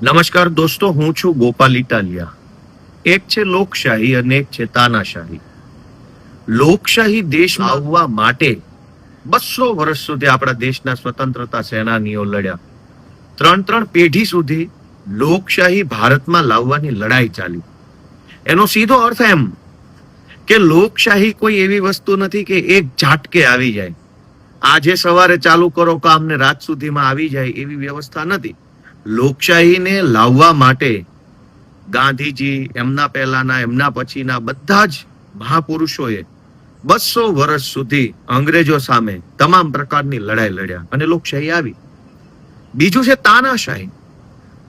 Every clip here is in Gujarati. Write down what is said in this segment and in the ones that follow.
નમસ્કાર દોસ્તો, હું છું ગોપાલ ઇટાલિયા. એક છે લોકશાહી અને એક છે તાનાશાહી. લોકશાહી દેશ આવવા માટે 200 વર્ષ સુધી આપણા દેશના સ્વતંત્રતા સેનાનીઓ લડ્યા. ત્રણ પેઢી સુધી લોકશાહી ભારતમાં લાવવાની લડાઈ ચાલી. એનો સીધો અર્થ એમ કે લોકશાહી કોઈ એવી વસ્તુ નથી કે એક ઝાટકે આવી જાય. આજે સવારે ચાલુ કરો કામ ને રાત સુધીમાં આવી જાય એવી વ્યવસ્થા નથી. લોકશાહીને લાવવા માટે ગાંધીજી, એમના પહેલાના, એમના પછીના બધા જ મહાપુરુષોએ 200 વર્ષ સુધી અંગ્રેજો સામે તમામ પ્રકારની લડાઈ લડ્યા અને લોકશાહી આવી. બીજું છે તાનાશાહી.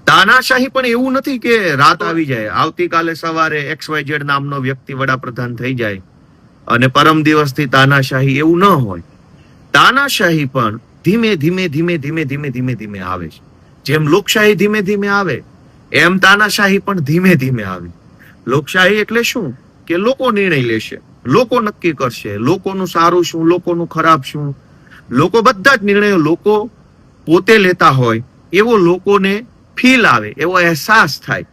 તાનાશાહી પણ એવું નથી કે રાત આવી જાય, આવતીકાલે સવારે XYZ નામનો વ્યક્તિ વડાપ્રધાન થઈ જાય અને પરમ દિવસથી તાનાશાહી, એવું ન હોય. તાનાશાહી પણ ધીમે ધીમે ધીમે ધીમે ધીમે ધીમે ધીમે આવે છે. જેમ લોકશાહી ધીમે ધીમે આવે એમ તાનાશાહી પણ ધીમે ધીમે આવે. લોકશાહી એટલે શું? કે લોકો નિર્ણય લેશે, લોકો નક્કી કરશે, લોકોનું સારું શું, લોકોનું ખરાબ શું. લોકો બધા જ નિર્ણયો લોકો પોતે લેતા હોય એવો લોકોને ફીલ આવે, એવો અહેસાસ થાય.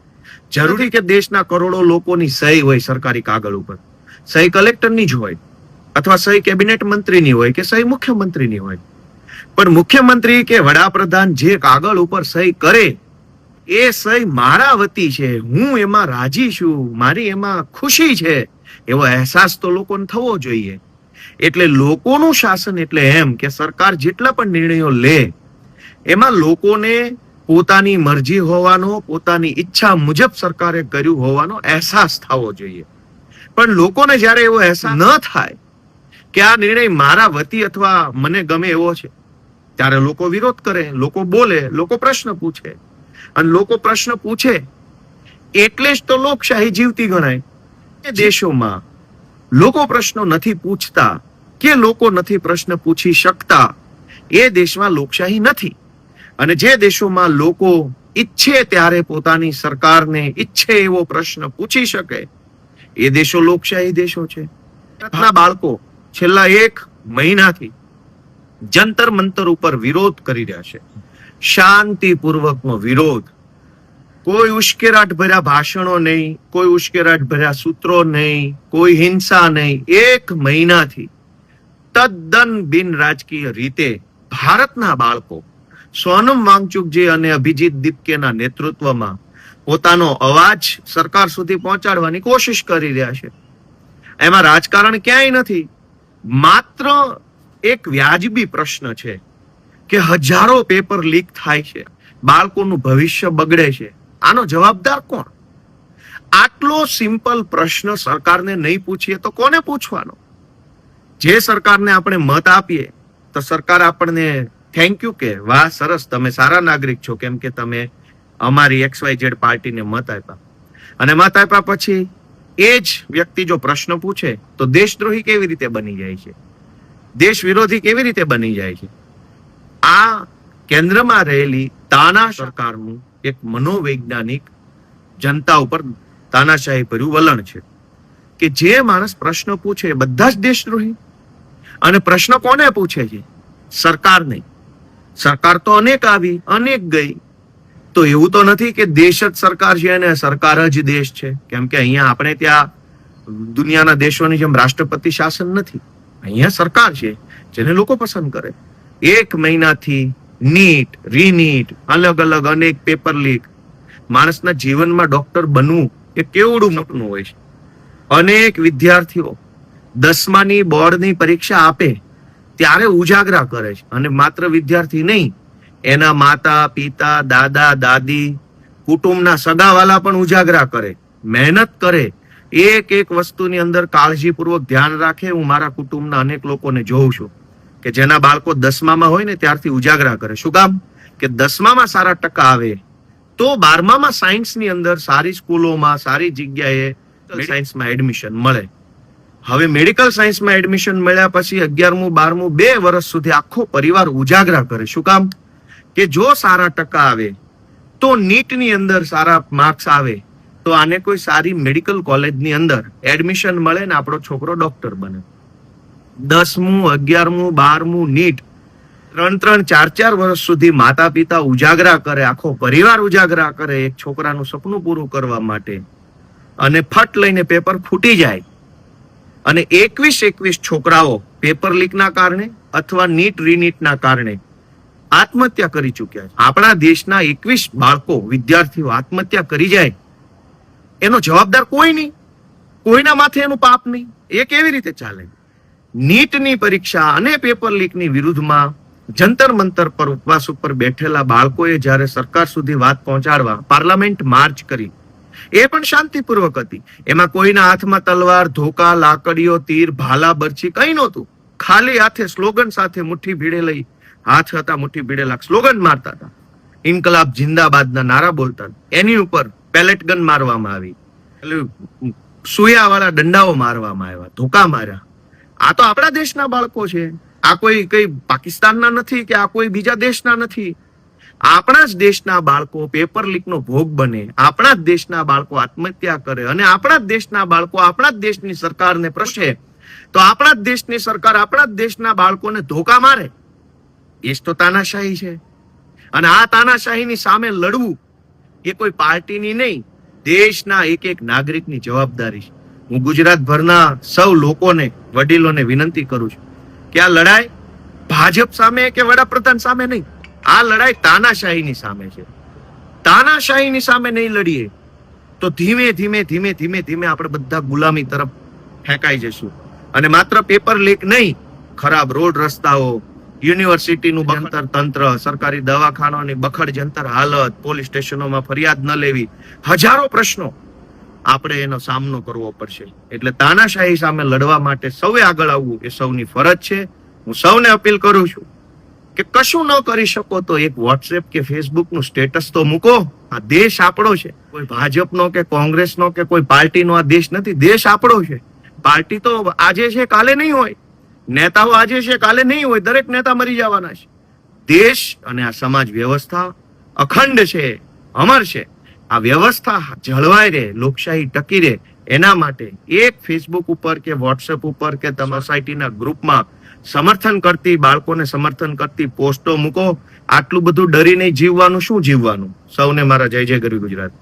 જરૂરી કે દેશના કરોડો લોકોની સહી હોય સરકારી કાગળ ઉપર. સહી કલેક્ટરની જ હોય, અથવા સહી કેબિનેટ મંત્રીની હોય, કે સહી મુખ્યમંત્રીની હોય. પણ મુખ્યમંત્રી કે વડાપ્રધાન જે કાગળ ઉપર સહી કરે એ સહી મારા વતી છે, હું એમાં રાજી છું, મારી એમાં ખુશી છે, એવો અહેસાસ તો લોકોને થવો જોઈએ. એટલે લોકોનું શાસન એટલે એમ કે સરકાર જેટલા પણ નિર્ણયો લે એમાં લોકોને પોતાની મરજી હોવાનો, પોતાની ઈચ્છા મુજબ સરકારે કર્યું હોવાનો અહેસાસ થવો જોઈએ. પણ લોકોને જ્યારે એવો અહેસાસ ન થાય કે આ નિર્ણય મારા વતી અથવા મને ગમે એવો છે, ત્યારે લોકો વિરોધ કરે, લોકો બોલે, લોકો પ્રશ્ન પૂછે. અને લોકો પ્રશ્ન પૂછે એટલે જ તો લોકશાહી જીવતી ગણાય. એ દેશોમાં લોકો પ્રશ્નો નથી પૂછતા કે લોકો નથી પ્રશ્ન પૂછી શકતા, એ દેશમાં લોકશાહી નથી. અને જે દેશોમાં લોકો ઈચ્છે ત્યારે પોતાની સરકારને ઈચ્છે એવો પ્રશ્ન પૂછી શકે, એ દેશો લોકશાહી દેશો છે. બાળકો છેલ્લા 1 મહિનાથી જંતર મંતર ઉપર વિરોધ કરી રહ્યા છે, શાંતિપૂર્વકનો વિરોધ. કોઈ ઉશ્કેરાટ ભર્યા ભાષણો નહીં, કોઈ ઉશ્કેરાટ ભર્યા સૂત્રો નહીં, કોઈ હિંસા નહીં. 1 મહિનાથી તદ્દન બિન રાજકીય રીતે ભારતના બાળકો સોનમ વાંગચુકજી અને અભિજીત દીપકેના નેતૃત્વમાં પોતાનો અવાજ સરકાર સુધી પહોંચાડવાની કોશિશ કરી રહ્યા છે. એમાં રાજકારણ ક્યાંય નથી. માત્ર એક વ્યાજબી પ્રશ્ન છે કે હજારો પેપર લીક થાય છે, બાળકોનું ભવિષ્ય બગડે છે, આનો જવાબદાર કોણ? આટલો સિમ્પલ પ્રશ્ન સરકારને નહીં પૂછીએ તો કોને પૂછવાનો? જે સરકારને આપણે મત આપીએ તો સરકાર આપણને થેન્ક યુ કે વાહ સરસ, તમે સારા નાગરિક છો, કેમ કે તમે અમારી XYZ પાર્ટીને મત આપ્યા. અને મત આપ્યા પછી એ જ વ્યક્તિ જો પ્રશ્ન પૂછે તો દેશદ્રોહી કેવી રીતે બની જાય છે, દેશ વિરોધી કેવી રીતે બની જાય છે? આ કેન્દ્રમાં રહેલી તાના સરકારનું એક મનોવૈજ્ઞાનિક જનતા ઉપર તાનાશાહી ભર્યું વલણ છે કે જે માણસ પ્રશ્ન પૂછે બધા જ દેશદ્રોહી. અને પ્રશ્ન કોને પૂછે છે? સરકાર નહીં. સરકાર તો અનેક આવી, અનેક ગઈ. તો એવું તો નથી કે દેશ જ સરકાર છે અને સરકાર જ દેશ છે, કેમ કે અહીંયા આપણે ત્યાં દુનિયાના દેશોની જેમ રાષ્ટ્રપતિ શાસન નથી. અહીંયા સરકાર છે જેને લોકો પસંદ કરે. 1 મહિનાથી નીટ, રીનીટ, અલગ અલગ અનેક પેપર લીક. માણસના જીવનમાં ડોક્ટર બનવું એ કેવડું સપનું હોય છે. અનેક વિદ્યાર્થીઓ 10માની બોર્ડની પરીક્ષા આપે ત્યારે ઉજાગરા કરે છે. અને માત્ર વિદ્યાર્થી નહીં, એના માતા પિતા, દાદા દાદી, કુટુંબના સગાવાલા પણ ઉજાગરા કરે, મહેનત કરે. એક વસ્તુની અંદર કાળજીપૂર્વક ધ્યાન રાખે. હું મારા કુટુંબના અનેક લોકોને જોઉં છું કે જેના બાળકો 10મામાં હોય ને ત્યારથી ઉજાગરા કરે. શું કામ? કે 10મામાં સારા ટકા આવે તો 12મામાં સાયન્સની અંદર સારી સ્કૂલોમાં, સારી જગ્યાએ સાયન્સમાં એડમિશન મળે. હવે મેડિકલ સાયન્સમાં એડમિશન મળ્યા પછી 11મું 12મું 2 વર્ષ સુધી આખો પરિવાર ઉજાગરા કરે. શું કામ? કે જો સારા ટકા આવે તો નીટની અંદર સારા માર્ક્સ આવે તો આને કોઈ સારી મેડિકલ કોલેજની અંદર એડમિશન મળે ને આપણો છોકરો ડોક્ટર બને. 10મું 11મું 12મું નીટ 3-3, 4-4 વર્ષ સુધી માતા પિતા ઉજાગરા કરે, આખો પરિવાર ઉજાગરા કરે એક છોકરાનું સપનું પૂરું કરવા માટે, અને ફટ લઈને પેપર ફૂટી જાય અને 21 છોકરાઓ પેપર લીકના કારણે અથવા નીટ રીનીટના કારણે આત્મહત્યા કરી ચૂક્યા છે. આપણા દેશના 21 બાળકો વિદ્યાર્થીઓ આત્મહત્યા કરી જાય, એનો જવાબદાર કોઈ નહીં, કોઈના માથે એનું પાપ નહીં. એ કેવી રીતે ચાલે? નીટની પરીક્ષા અને પેપર લીકની વિરુદ્ધમાં જંતર મંતર પર ઉપવાસ ઉપર બેઠેલા બાળકોએ જ્યારે સરકાર સુધી વાત પહોંચાડવા પાર્લામેન્ટ માર્ચ કરી, એ પણ શાંતિપૂર્વક હતી. એમાં કોઈના હાથમાં તલવાર, ધોકા, લાકડીઓ, તીર, ભાલા, બરછી કઈ નહોતું. ખાલી હાથે સ્લોગન સાથે મુઠ્ઠી ભીડે લઈ, હાથ હતા મુઠ્ઠી ભીડેલા, સ્લોગન મારતા હતા, ઇન્કલાબ જિંદાબાદના નારા બોલતા. એની ઉપર પેલેટ ગન મારવામાં આવી, સુયા વાળા દંડાઓ મારવામાં આવ્યા, ધોકા માર્યા. આ તો આપણા દેશના બાળકો છે. આ કોઈ કઈ પાકિસ્તાનના નથી કે આ કોઈ બીજા દેશના નથી. આપણા જ દેશના બાળકો પેપર લીકનો ભોગ બને, આપણા જ દેશના બાળકો આત્મહત્યા કરે, અને આપણા જ દેશના બાળકો આપણા જ દેશની સરકારને પ્રશ્ને તો આપણા જ દેશની સરકાર આપણા જ દેશના બાળકોને ધોકા મારે. એ જ તો તાનાશાહી છે. અને આ તાનાશાહીની સામે લડવું એ કોઈ પાર્ટીની નહીં, દેશના એક નાગરિકની જવાબદારી છે. હું ગુજરાતભરના સૌ લોકોને, વડીલોને વિનંતી કરું છું કે આ લડાઈ ભાજપ સામે કે વડાપ્રધાન સામે નહીં, આ લડાઈ તાનાશાહીની સામે છે. તાનાશાહીની સામે નહીં લડીએ તો ધીમે ધીમે આપણે બધા ગુલામી તરફ ફેંકાઈ જશું. અને માત્ર પેપર લીક નહીં, ખરાબ રોડ રસ્તાઓ, યુનિવર્સિટીનું બખતર તંત્ર, સરકારી દવાખાનાની બખડ જંતર હાલત, પોલીસ સ્ટેશનોમાં ફરિયાદ ન લેવી, હજારો પ્રશ્નો આપણે એનો સામનો કરવો પડશે. એટલે તાનાશાહી સામે લડવા માટે સૌએ આગળ આવવું એ સૌની ફરજ છે. હું સૌને અપીલ કરું છું કે કશું ન કરી શકો તો એક વોટ્સએપ કે ફેસબુક નું સ્ટેટસ તો મૂકો. આ દેશ આપણો છે, કોઈ ભાજપનો કે કોંગ્રેસનો કે કોઈ પાર્ટીનો આ દેશ નથી. દેશ આપણો છે. પાર્ટી તો આજે છે કાલે નહીં હોય, નેતાઓ આજે છે કાલે નહીં હોય, દરેક નેતા મરી જવાના છે. દેશ અને આ સમાજ વ્યવસ્થા અખંડ છે, અમર છે. આ વ્યવસ્થા જળવાઈ રહે, લોકશાહી ટકી રહે, એના માટે એક ફેસબુક ઉપર કે વોટ્સએપ ઉપર કે તમારા સોસાયટીના ગ્રુપમાં સમર્થન કરતી, બાળકોને સમર્થન કરતી પોસ્ટો મૂકો. આટલું બધું ડરીને જીવવાનું શું જીવવાનું? સૌને મારા જય જય ગરવી ગુજરાત.